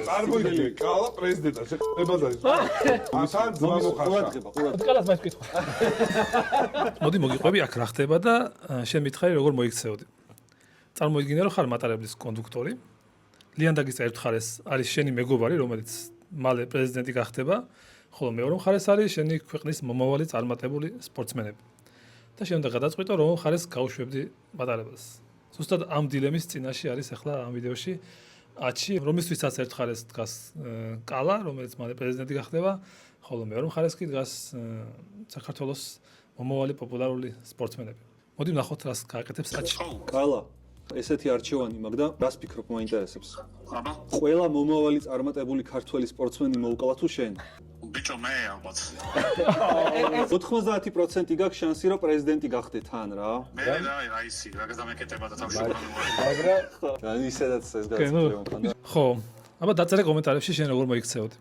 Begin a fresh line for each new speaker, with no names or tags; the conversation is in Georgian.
წარმოიდგინე, კალა პრეზიდენტად შეხება და ასან ძმა მოხარშა.
კალას მაინც ვკითხვა. მოდი მოგიყვები აქ რა ხდება და შენ მითხარი როგორ მოიქცეოდი. წარმოიდგინე რომ ხარ მატარებლის კონდუქტორი. ლიანდაგის ერთ მხარეს არის შენი მეგობარი, რომელიც მალე პრეზიდენტი გახდება, ხოლო მეორე მხარეს არის შენი ქვეყნის მომავალი წარმატებული სპორტსმენები. და შენ უნდა გადაწყვიტო რომ მხარეს გაუშვებდი მატარებელს. ზუსტად ამ დილემის წინაშე არის ახლა ამ ვიდეოში აჩი, რომლისთვისაც ერთ მხარეს დგას კალა, რომელიც მალე პრეზიდენტი გახდება, ხოლო მეორე მხარეს კი დგას საქართველოს მომავალი პოპულარული სპორტსმენები. მოდი ვნახოთ რას გააკეთებს აჩი.
კალა, ესეთი არჩევანი მაგ და რას ფიქრობ მაინტერესებს?
აბა,
ყველა მომავალი წარმატებული ქართველი სპორტსმენი მოვკლა თუ შენ?
ბიჭო მე ალბათ.
90% გაქვს შანსი რომ პრეზიდენტი გახდე თან რა.
მე რა ისი, რაღაც დამეკეთება და თავში უბრალოდ.
მაგრამ ისედაც ეს გასაგებია.
ხო, აბა დაწერე კომენტარებში შენ როგორ მოიქცეოდი.